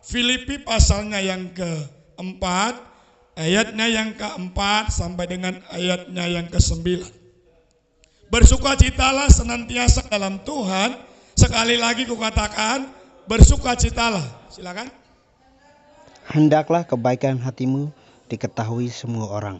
Filipi pasalnya yang keempat, ayatnya yang keempat sampai dengan ayatnya yang kesembilan. Bersukacitalah senantiasa dalam Tuhan. Sekali lagi kukatakan, bersukacitalah. Silakan. Hendaklah kebaikan hatimu diketahui semua orang.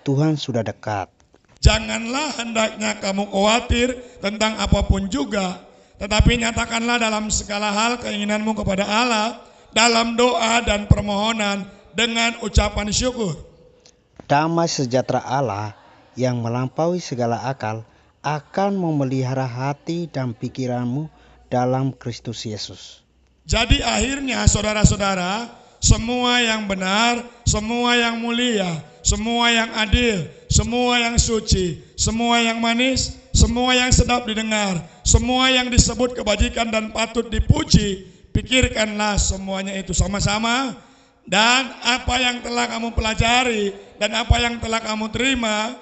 Tuhan sudah dekat. Janganlah hendaknya kamu khawatir tentang apapun juga, tetapi nyatakanlah dalam segala hal keinginanmu kepada Allah dalam doa dan permohonan dengan ucapan syukur. Damai sejahtera Allah yang melampaui segala akal akan memelihara hati dan pikiranmu dalam Kristus Yesus. Jadi akhirnya saudara-saudara, semua yang benar, semua yang mulia, semua yang adil, semua yang suci, semua yang manis, semua yang sedap didengar, semua yang disebut kebajikan dan patut dipuji, pikirkanlah semuanya itu sama-sama. Dan apa yang telah kamu pelajari, dan apa yang telah kamu terima,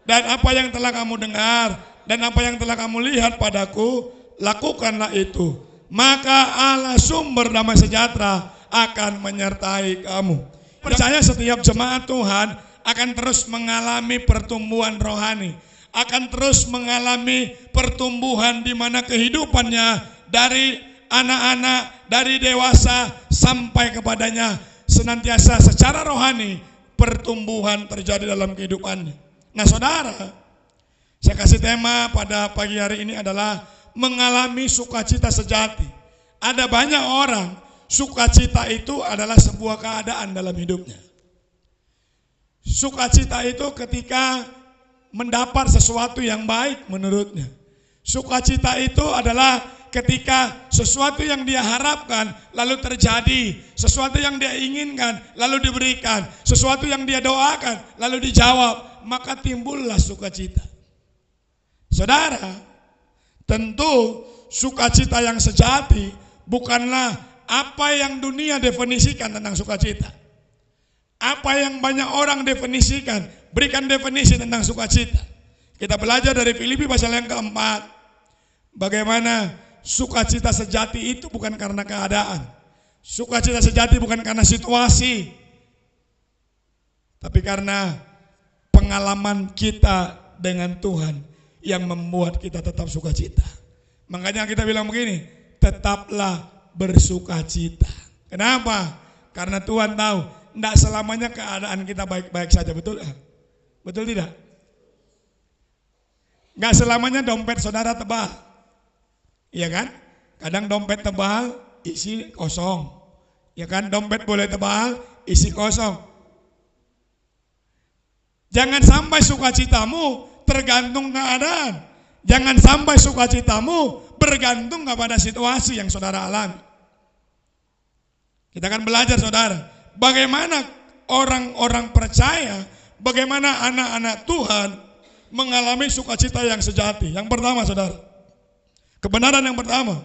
dan apa yang telah kamu dengar, dan apa yang telah kamu lihat padaku, lakukanlah itu. Maka Allah sumber damai sejahtera akan menyertai kamu. Percaya setiap jemaat Tuhan akan terus mengalami pertumbuhan rohani, akan terus mengalami pertumbuhan di mana kehidupannya dari anak-anak, dari dewasa sampai kepadanya senantiasa secara rohani pertumbuhan terjadi dalam kehidupannya. Nah saudara, saya kasih tema pada pagi hari ini adalah mengalami sukacita sejati. Ada banyak orang, sukacita itu adalah sebuah keadaan dalam hidupnya. Sukacita itu ketika mendapat sesuatu yang baik menurutnya. Sukacita itu adalah ketika sesuatu yang dia harapkan lalu terjadi, sesuatu yang dia inginkan lalu diberikan, sesuatu yang dia doakan lalu dijawab, maka timbullah sukacita. Saudara, tentu sukacita yang sejati bukanlah apa yang dunia definisikan tentang sukacita. Apa yang banyak orang definisikan, berikan definisi tentang sukacita. Kita belajar dari Filipi pasal yang keempat. Bagaimana sukacita sejati itu bukan karena keadaan. Sukacita sejati bukan karena situasi. Tapi karena pengalaman kita dengan Tuhan yang membuat kita tetap sukacita. Makanya kita bilang begini, tetaplah bersukacita. Kenapa? Karena Tuhan tahu, tidak selamanya keadaan kita baik-baik saja, betul? Betul tidak? Nggak selamanya dompet saudara tebal, iya kan? Kadang dompet tebal, isi kosong, ya kan? Dompet boleh tebal, isi kosong. Jangan sampai sukacitamu tergantung keadaan. Jangan sampai sukacitamu bergantung kepada situasi yang saudara alami. Kita akan belajar saudara, bagaimana orang-orang percaya, bagaimana anak-anak Tuhan mengalami sukacita yang sejati. Yang pertama saudara, kebenaran yang pertama,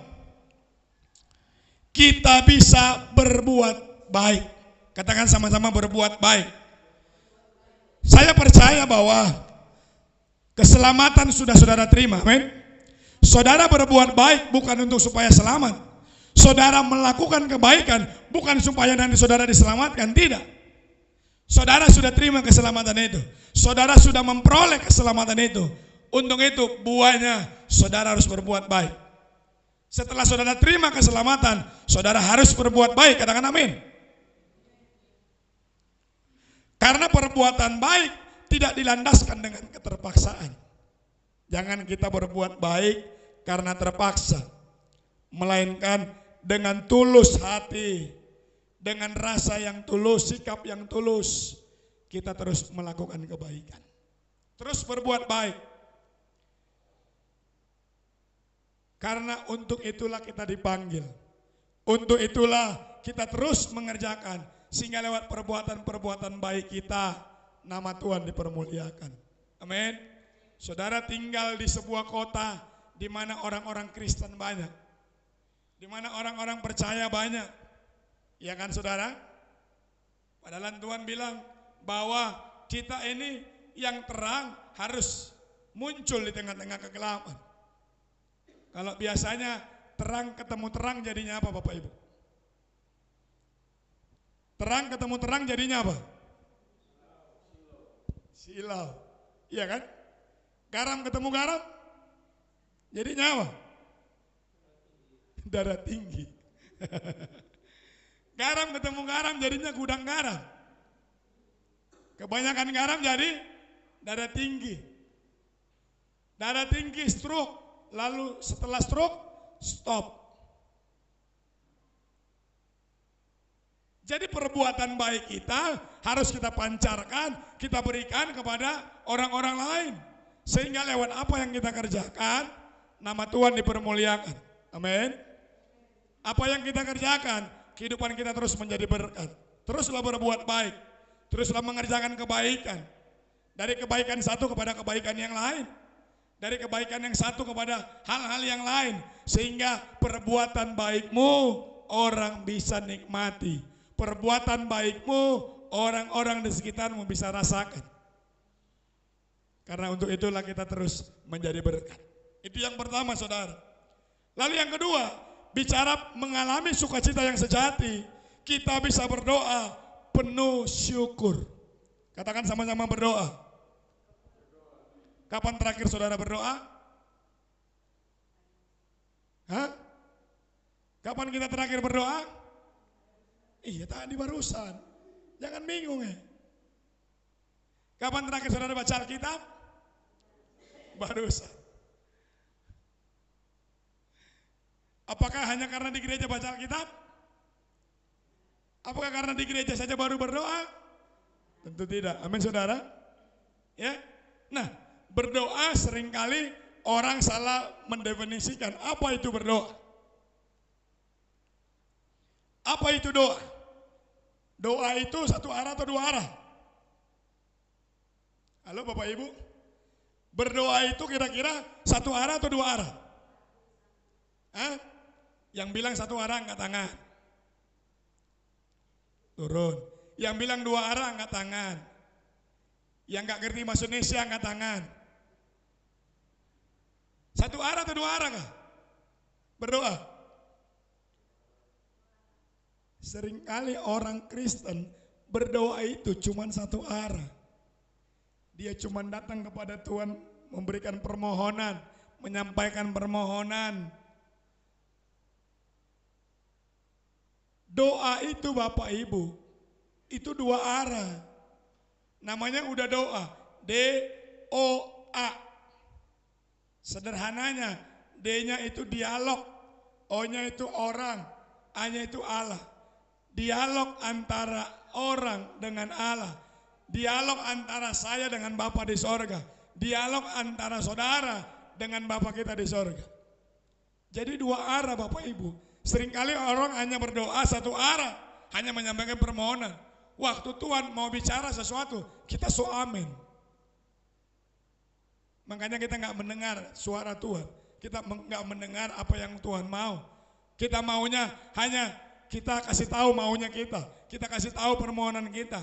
kita bisa berbuat baik. Katakan sama-sama, berbuat baik. Saya percaya bahwa keselamatan sudah saudara terima, amin. Saudara berbuat baik bukan untuk supaya selamat. Saudara melakukan kebaikan bukan supaya nanti saudara diselamatkan, tidak. Saudara sudah terima keselamatan itu. Saudara sudah memperoleh keselamatan itu. Untuk itu buahnya saudara harus berbuat baik. Setelah saudara terima keselamatan, saudara harus berbuat baik, katakan amin. Karena perbuatan baik tidak dilandaskan dengan keterpaksaan. Jangan kita berbuat baik karena terpaksa, melainkan dengan tulus hati, dengan rasa yang tulus, sikap yang tulus, kita terus melakukan kebaikan. Terus berbuat baik. Karena untuk itulah kita dipanggil. Untuk itulah kita terus mengerjakan, sehingga lewat perbuatan-perbuatan baik kita, nama Tuhan dipermuliakan. Amin. Saudara tinggal di sebuah kota di mana orang-orang Kristen banyak, di mana orang-orang percaya banyak, ya kan saudara? Padahal Tuhan bilang bahwa kita ini yang terang harus muncul di tengah-tengah kegelapan. Kalau biasanya terang ketemu terang jadinya apa Bapak Ibu? Terang ketemu terang jadinya apa? Silau. Iya kan? Garam ketemu garam jadinya apa? Darah tinggi. Garam ketemu garam jadinya gudang garam. Kebanyakan garam jadi darah tinggi. Darah tinggi stroke. Lalu setelah stroke stop. Jadi perbuatan baik kita harus kita pancarkan, kita berikan kepada orang-orang lain. Sehingga lewat apa yang kita kerjakan, nama Tuhan dipermuliakan. Amin. Apa yang kita kerjakan, kehidupan kita terus menjadi berkat. Teruslah berbuat baik, teruslah mengerjakan kebaikan. Dari kebaikan satu kepada kebaikan yang lain. Dari kebaikan yang satu kepada hal-hal yang lain. Sehingga perbuatan baikmu orang bisa nikmati. Perbuatan baikmu orang-orang di sekitarmu bisa rasakan. Karena untuk itulah kita terus menjadi berkat. Itu yang pertama, saudara. Lalu yang kedua, bicara mengalami sukacita yang sejati, kita bisa berdoa penuh syukur. Katakan sama-sama berdoa. Kapan terakhir saudara berdoa? Hah? Kapan kita terakhir berdoa? Iya, tadi barusan. Jangan bingung ya. Kapan terakhir saudara baca Alkitab? Barusan. Apakah hanya karena di gereja baca Alkitab? Apakah karena di gereja saja baru berdoa? Tentu tidak. Amin saudara. Ya. Nah, berdoa seringkali orang salah mendefinisikan apa itu berdoa. Apa itu doa? Doa itu satu arah atau dua arah? Halo Bapak Ibu? Berdoa itu kira-kira satu arah atau dua arah? Hah? Yang bilang satu arah angkat tangan. Turun. Yang bilang dua arah angkat tangan. Yang gak ngerti bahasa Indonesia angkat tangan. Satu arah atau dua arah kah? Berdoa. Seringkali orang Kristen berdoa itu cuma satu arah. Dia cuma datang kepada Tuhan memberikan permohonan, menyampaikan permohonan. Doa itu Bapak Ibu, itu dua arah. Namanya udah doa, D-O-A. Sederhananya, D-nya itu dialog, O-nya itu orang, A-nya itu Allah. Dialog antara orang dengan Allah. Dialog antara saya dengan Bapa di sorga. Dialog antara saudara dengan Bapa kita di sorga. Jadi dua arah Bapak Ibu. Seringkali orang hanya berdoa satu arah, hanya menyampaikan permohonan. Waktu Tuhan mau bicara sesuatu, kita so amin. Makanya kita nggak mendengar suara Tuhan. Kita nggak mendengar apa yang Tuhan mau. Kita maunya hanya kita kasih tahu maunya kita kasih tahu permohonan kita.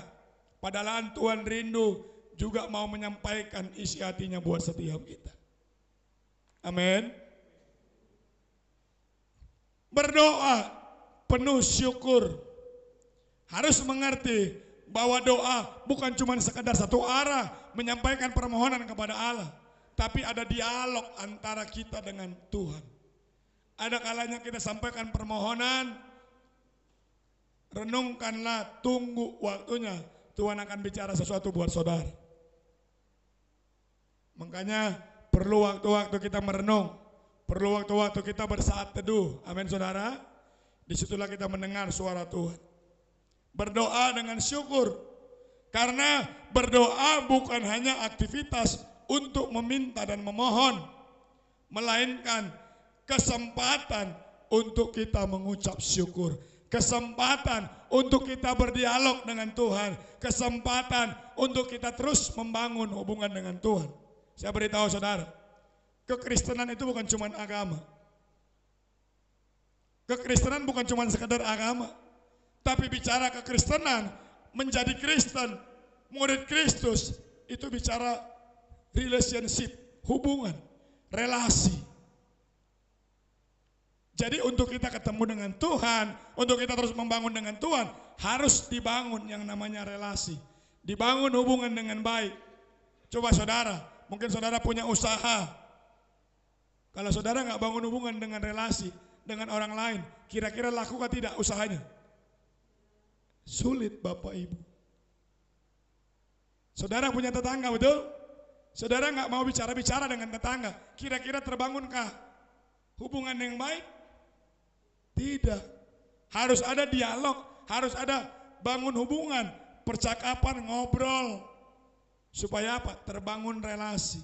Padahal Tuhan rindu juga mau menyampaikan isi hatinya buat setiap kita. Amin. Berdoa penuh syukur. Harus mengerti bahwa doa bukan cuma sekedar satu arah menyampaikan permohonan kepada Allah, tapi ada dialog antara kita dengan Tuhan. Ada kalanya kita sampaikan permohonan, renungkanlah, tunggu waktunya. Tuhan akan bicara sesuatu buat saudara. Makanya perlu waktu-waktu kita merenung, perlu waktu-waktu kita bersaat teduh. Amin saudara. Disitulah kita mendengar suara Tuhan. Berdoa dengan syukur. Karena berdoa bukan hanya aktivitas untuk meminta dan memohon, melainkan kesempatan untuk kita mengucap syukur. Kesempatan untuk kita berdialog dengan Tuhan. Kesempatan untuk kita terus membangun hubungan dengan Tuhan. Saya beritahu saudara, kekristenan itu bukan cuma agama. Kekristenan bukan cuma sekedar agama. Tapi bicara kekristenan, menjadi Kristen, murid Kristus, itu bicara relationship, hubungan, relasi. Jadi untuk kita ketemu dengan Tuhan, untuk kita terus membangun dengan Tuhan, harus dibangun yang namanya relasi. Dibangun hubungan dengan baik. Coba saudara, mungkin saudara punya usaha. Kalau saudara nggak bangun hubungan dengan relasi, dengan orang lain, kira-kira laku atau tidak usahanya? Sulit Bapak Ibu. Saudara punya tetangga, betul? Saudara nggak mau bicara-bicara dengan tetangga, kira-kira terbangunkah hubungan yang baik? Tidak. Harus ada dialog, harus ada bangun hubungan, percakapan, ngobrol. Supaya apa? Terbangun relasi.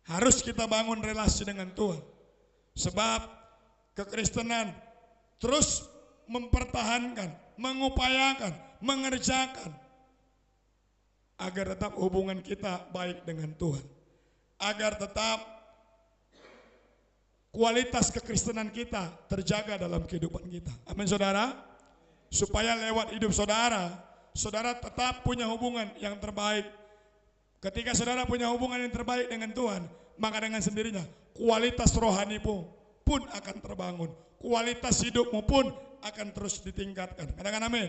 Harus kita bangun relasi dengan Tuhan. Sebab kekristenan terus mempertahankan, mengupayakan, mengerjakan agar tetap hubungan kita baik dengan Tuhan. Agar tetap kualitas kekristenan kita terjaga dalam kehidupan kita. Amin saudara. Supaya lewat hidup saudara, saudara tetap punya hubungan yang terbaik. Ketika saudara punya hubungan yang terbaik dengan Tuhan, maka dengan sendirinya kualitas rohanimu pun akan terbangun. Kualitas hidupmu pun akan terus ditingkatkan. Katakan amin.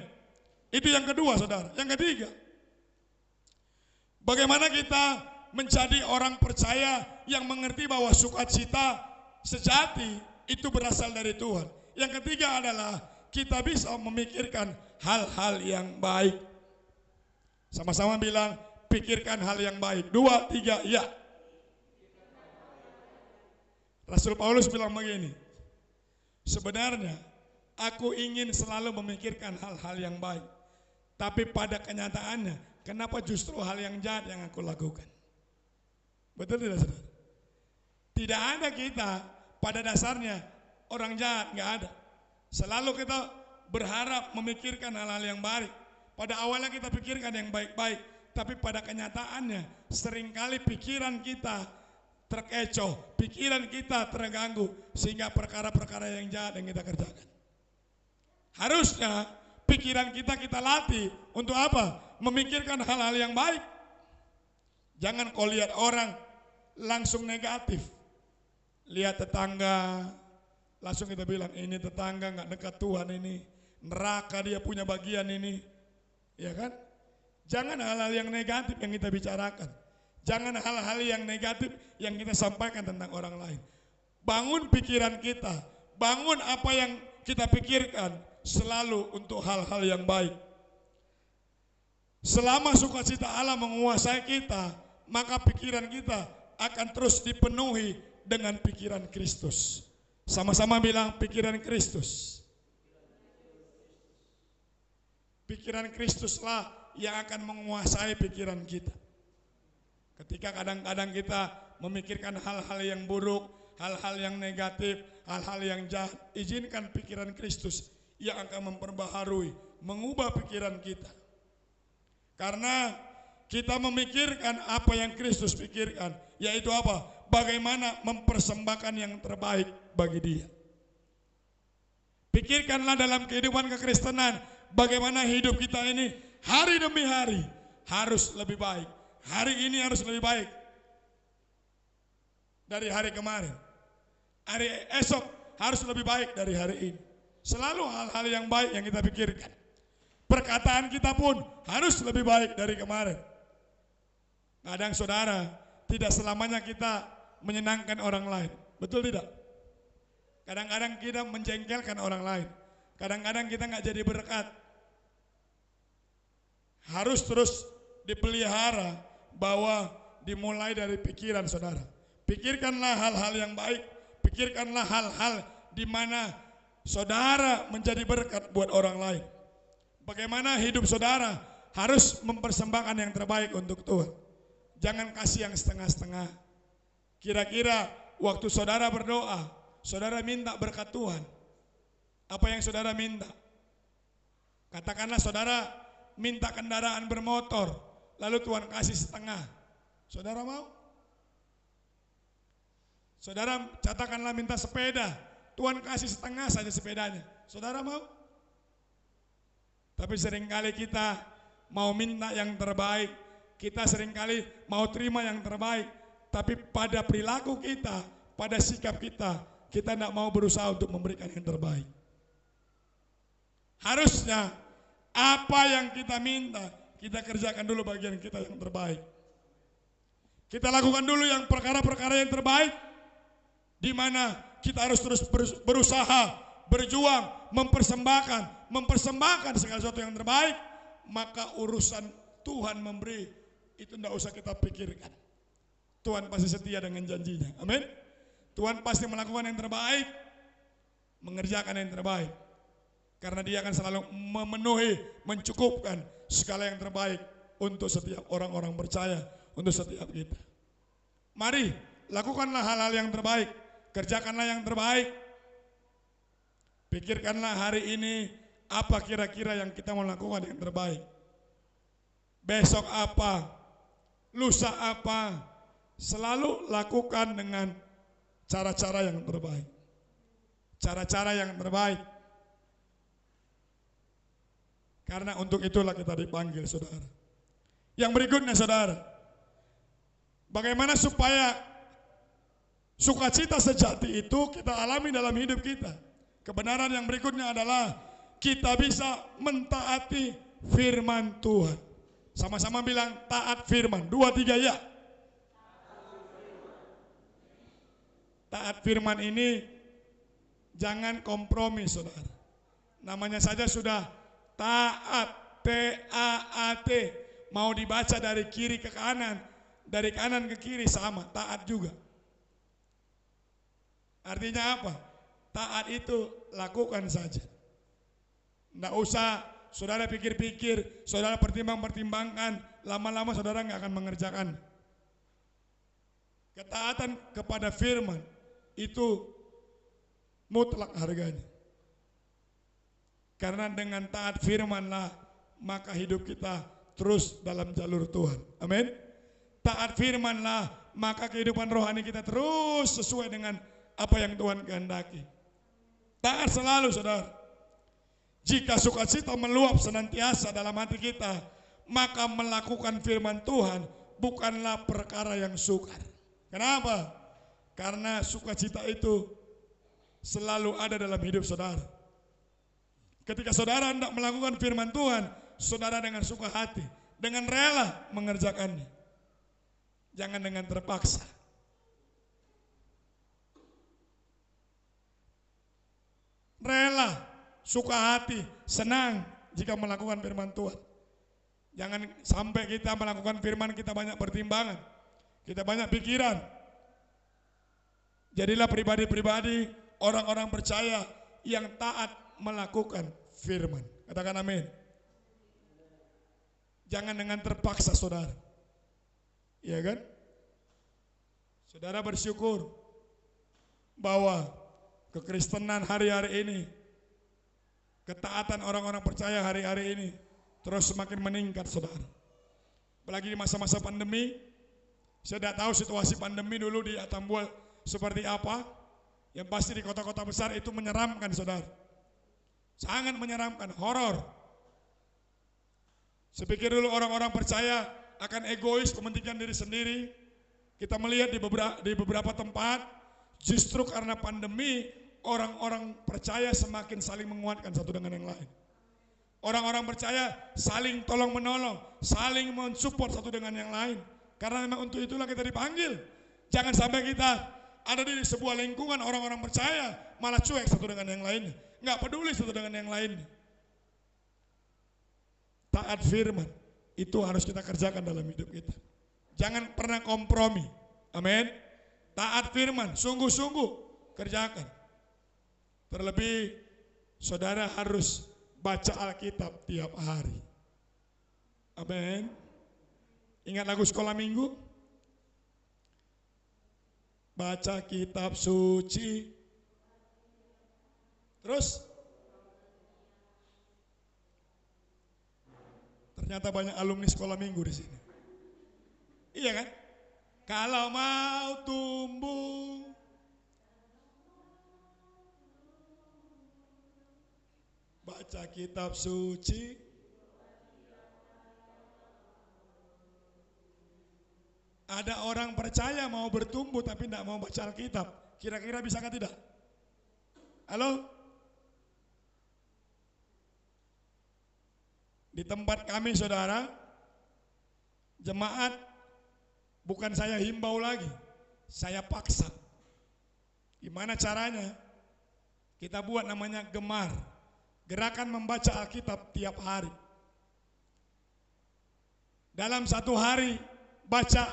Itu yang kedua saudara. Yang ketiga, bagaimana kita menjadi orang percaya yang mengerti bahwa sukacita sejati itu berasal dari Tuhan. Yang ketiga adalah kita bisa memikirkan hal-hal yang baik. Sama-sama bilang, pikirkan hal yang baik. 2, 3, ya. Rasul Paulus bilang begini, sebenarnya aku ingin selalu memikirkan hal-hal yang baik, tapi pada kenyataannya, kenapa justru hal yang jahat yang aku lakukan? Betul tidak saudara? Tidak ada kita pada dasarnya orang jahat, nggak ada. Selalu kita berharap memikirkan hal-hal yang baik. Pada awalnya kita pikirkan yang baik-baik, tapi pada kenyataannya seringkali pikiran kita terkecoh, pikiran kita terganggu, sehingga perkara-perkara yang jahat yang kita kerjakan. Harusnya pikiran kita latih untuk apa? Memikirkan hal-hal yang baik. Jangan kau lihat orang langsung negatif. Lihat tetangga, langsung kita bilang ini tetangga nggak dekat Tuhan ini, neraka dia punya bagian ini, ya kan? Jangan hal-hal yang negatif yang kita bicarakan, jangan hal-hal yang negatif yang kita sampaikan tentang orang lain. Bangun pikiran kita, bangun apa yang kita pikirkan selalu untuk hal-hal yang baik. Selama sukacita Allah menguasai kita, maka pikiran kita akan terus dipenuhi dengan pikiran Kristus. Sama-sama bilang pikiran Kristus. Pikiran Kristuslah yang akan menguasai pikiran kita. Ketika kadang-kadang kita memikirkan hal-hal yang buruk, hal-hal yang negatif, hal-hal yang jahat, izinkan pikiran Kristus yang akan memperbaharui, mengubah pikiran kita. Karena kita memikirkan apa yang Kristus pikirkan, yaitu apa? Bagaimana mempersembahkan yang terbaik bagi Dia. Pikirkanlah dalam kehidupan kekristenan, bagaimana hidup kita ini hari demi hari harus lebih baik. Hari ini harus lebih baik dari hari kemarin. Hari esok harus lebih baik dari hari ini. Selalu hal-hal yang baik yang kita pikirkan. Perkataan kita pun harus lebih baik dari kemarin. Kadang saudara, tidak selamanya kita menyenangkan orang lain. Betul tidak? Kadang-kadang kita menjengkelkan orang lain. Kadang-kadang kita nggak jadi berkat. Harus terus dipelihara bahwa dimulai dari pikiran saudara. Pikirkanlah hal-hal yang baik. Pikirkanlah hal-hal di mana saudara menjadi berkat buat orang lain. Bagaimana hidup saudara harus mempersembahkan yang terbaik untuk Tuhan. Jangan kasih yang setengah-setengah. Kira-kira waktu saudara berdoa, saudara minta berkat Tuhan. Apa yang saudara minta? Katakanlah saudara minta kendaraan bermotor, lalu Tuhan kasih setengah. Saudara mau? Saudara katakanlah minta sepeda, Tuhan kasih setengah saja sepedanya. Saudara mau? Tapi seringkali kita mau minta yang terbaik, kita seringkali mau terima yang terbaik, tapi pada perilaku kita, pada sikap kita, kita tidak mau berusaha untuk memberikan yang terbaik. Harusnya apa yang kita minta, kita kerjakan dulu bagian kita yang terbaik. Kita lakukan dulu yang perkara-perkara yang terbaik, di mana kita harus terus berusaha, berjuang, mempersembahkan segala sesuatu yang terbaik. Maka urusan Tuhan memberi itu tidak usah kita pikirkan. Tuhan pasti setia dengan janjinya. Amin. Tuhan pasti melakukan yang terbaik, mengerjakan yang terbaik. Karena dia akan selalu memenuhi, mencukupkan segala yang terbaik untuk setiap orang-orang percaya, untuk setiap kita. Mari, lakukanlah hal-hal yang terbaik, kerjakanlah yang terbaik. Pikirkanlah hari ini apa kira-kira yang kita mau lakukan yang terbaik. Besok apa, lusa apa, selalu lakukan dengan cara-cara yang terbaik. Cara-cara yang terbaik. Karena untuk itulah kita dipanggil, saudara. Yang berikutnya, saudara, bagaimana supaya sukacita sejati itu kita alami dalam hidup kita. Kebenaran yang berikutnya adalah kita bisa mentaati firman Tuhan. Sama-sama bilang taat firman. 2, 3 ya. Taat firman ini jangan kompromi, saudara. Namanya saja sudah taat, T-A-A-T. Mau dibaca dari kiri ke kanan, dari kanan ke kiri sama, taat juga. Artinya apa? Taat itu lakukan saja. Nggak usah saudara pikir-pikir, saudara pertimbangkan, lama-lama saudara nggak akan mengerjakan. Ketaatan kepada firman itu mutlak harganya. Karena dengan taat firman-lah maka hidup kita terus dalam jalur Tuhan. Amin. Taat firman-lah maka kehidupan rohani kita terus sesuai dengan apa yang Tuhan kehendaki. Taat selalu, saudara. Jika sukacita meluap senantiasa dalam hati kita, maka melakukan firman Tuhan bukanlah perkara yang sukar. Kenapa? Karena sukacita itu selalu ada dalam hidup saudara. Ketika saudara hendak melakukan firman Tuhan, saudara dengan suka hati, dengan rela mengerjakannya. Jangan dengan terpaksa. Rela, suka hati, senang jika melakukan firman Tuhan. Jangan sampai kita melakukan firman kita banyak pertimbangan, kita banyak pikiran. Jadilah pribadi-pribadi, orang-orang percaya yang taat melakukan firman. Katakan amin. Jangan dengan terpaksa, saudara. Iya kan? Saudara bersyukur bahwa kekristenan hari-hari ini, ketaatan orang-orang percaya hari-hari ini terus semakin meningkat, saudara. Apalagi di masa-masa pandemi. Saya tidak tahu situasi pandemi dulu di Atambua seperti apa. Yang pasti di kota-kota besar itu menyeramkan, saudara. Sangat menyeramkan, horor. Saya pikir dulu orang-orang percaya akan egois, kepentingan diri sendiri. Kita melihat di beberapa tempat, justru karena pandemi, orang-orang percaya semakin saling menguatkan satu dengan yang lain. Orang-orang percaya saling tolong menolong, saling mensupport satu dengan yang lain. Karena memang untuk itulah kita dipanggil. Jangan sampai kita ada di sebuah lingkungan orang-orang percaya malah cuek satu dengan yang lainnya, nggak peduli satu dengan yang lainnya. Taat firman itu harus kita kerjakan dalam hidup kita. Jangan pernah kompromi. Amin. Taat firman, sungguh-sungguh kerjakan. Terlebih saudara harus baca Alkitab tiap hari. Amin. Ingat lagu sekolah minggu? Baca kitab suci. Terus ternyata banyak alumni sekolah minggu di sini. Iya kan? Kalau mau tumbuh, baca kitab suci. Ada orang percaya mau bertumbuh tapi tidak mau baca Alkitab. Kira-kira bisakah tidak? Halo? Di tempat kami saudara, jemaat bukan saya himbau lagi, saya paksa. Gimana caranya? Kita buat namanya gemar, gerakan membaca Alkitab tiap hari. Dalam satu hari baca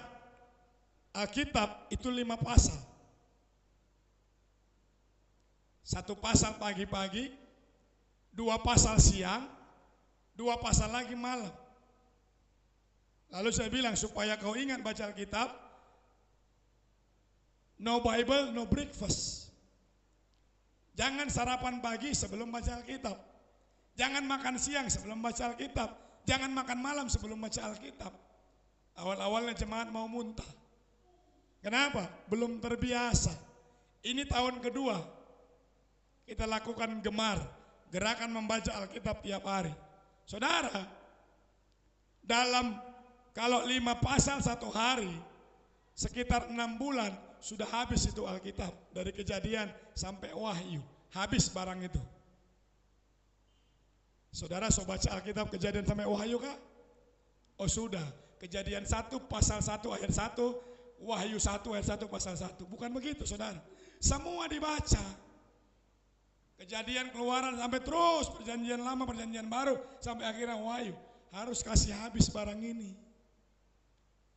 Alkitab itu 5 pasal. 1 pasal pagi-pagi, 2 pasal siang, 2 pasal lagi malam. Lalu saya bilang supaya kau ingat baca Alkitab, no Bible, no breakfast. Jangan sarapan pagi sebelum baca Alkitab. Jangan makan siang sebelum baca Alkitab. Jangan makan malam sebelum baca Alkitab. Awal-awalnya jemaat mau muntah. Kenapa? Belum terbiasa. Ini tahun kedua kita lakukan gemar, gerakan membaca Alkitab tiap hari. Saudara, dalam kalau 5 pasal 1 hari, sekitar 6 bulan sudah habis itu Alkitab. Dari Kejadian sampai Wahyu, habis barang itu. Saudara, so baca Alkitab Kejadian sampai Wahyu kah? Oh sudah, Kejadian 1 pasal 1 ayat 1, Wahyu 1 ayat 1 pasal 1. Bukan begitu saudara, semua dibaca. Kejadian, Keluaran sampai terus, Perjanjian Lama, Perjanjian Baru, sampai akhirnya Wahyu. Harus kasih habis barang ini.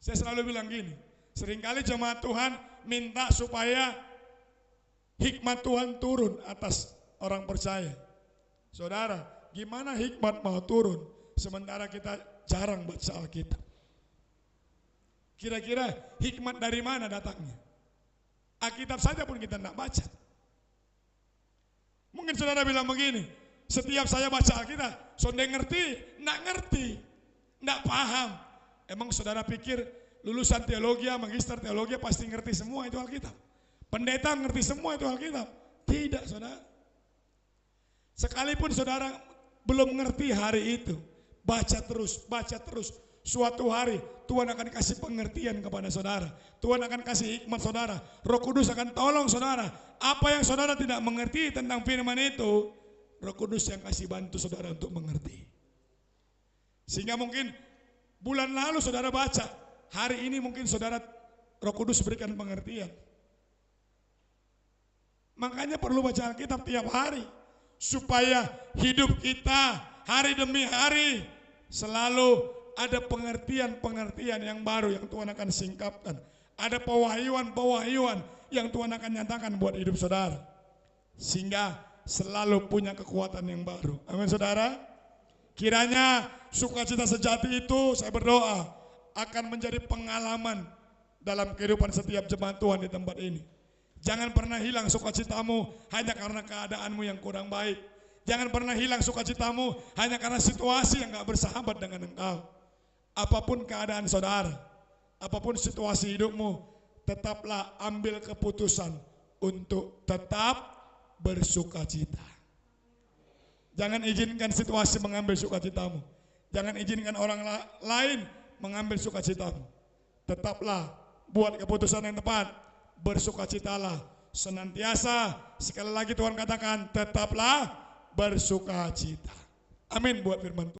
Saya selalu bilang gini, seringkali jemaat Tuhan minta supaya hikmat Tuhan turun atas orang percaya. Saudara, gimana hikmat mau turun sementara kita jarang baca Alkitab? Kira-kira hikmat dari mana datangnya? Alkitab saja pun kita tidak baca. Mungkin saudara bilang begini, setiap saya baca Alkitab, saudara ngerti? Nggak ngerti, nggak paham. Emang saudara pikir lulusan teologi, magister teologi pasti ngerti semua itu Alkitab? Pendeta ngerti semua itu Alkitab? Tidak saudara. Sekalipun saudara belum ngerti hari itu, baca terus, baca terus. Suatu hari Tuhan akan kasih pengertian kepada saudara. Tuhan akan kasih hikmat saudara. Roh Kudus akan tolong saudara. Apa yang saudara tidak mengerti tentang firman itu, Roh Kudus yang kasih bantu saudara untuk mengerti. Sehingga mungkin bulan lalu saudara baca, hari ini mungkin saudara Roh Kudus berikan pengertian. Makanya perlu baca Alkitab tiap hari, supaya hidup kita hari demi hari selalu ada pengertian-pengertian yang baru yang Tuhan akan singkapkan. Ada pewahyuan-pewahyuan yang Tuhan akan nyatakan buat hidup saudara. Sehingga selalu punya kekuatan yang baru. Amin saudara. Kiranya sukacita sejati itu, saya berdoa, akan menjadi pengalaman dalam kehidupan setiap jemaat Tuhan di tempat ini. Jangan pernah hilang sukacitamu hanya karena keadaanmu yang kurang baik. Jangan pernah hilang sukacitamu hanya karena situasi yang gak bersahabat dengan engkau. Apapun keadaan saudara, apapun situasi hidupmu, tetaplah ambil keputusan untuk tetap bersukacita. Jangan izinkan situasi mengambil sukacitamu. Jangan izinkan orang lain mengambil sukacitamu. Tetaplah buat keputusan yang tepat. Bersukacitalah senantiasa. Sekali lagi Tuhan katakan, tetaplah bersukacita. Amin buat firman Tuhan.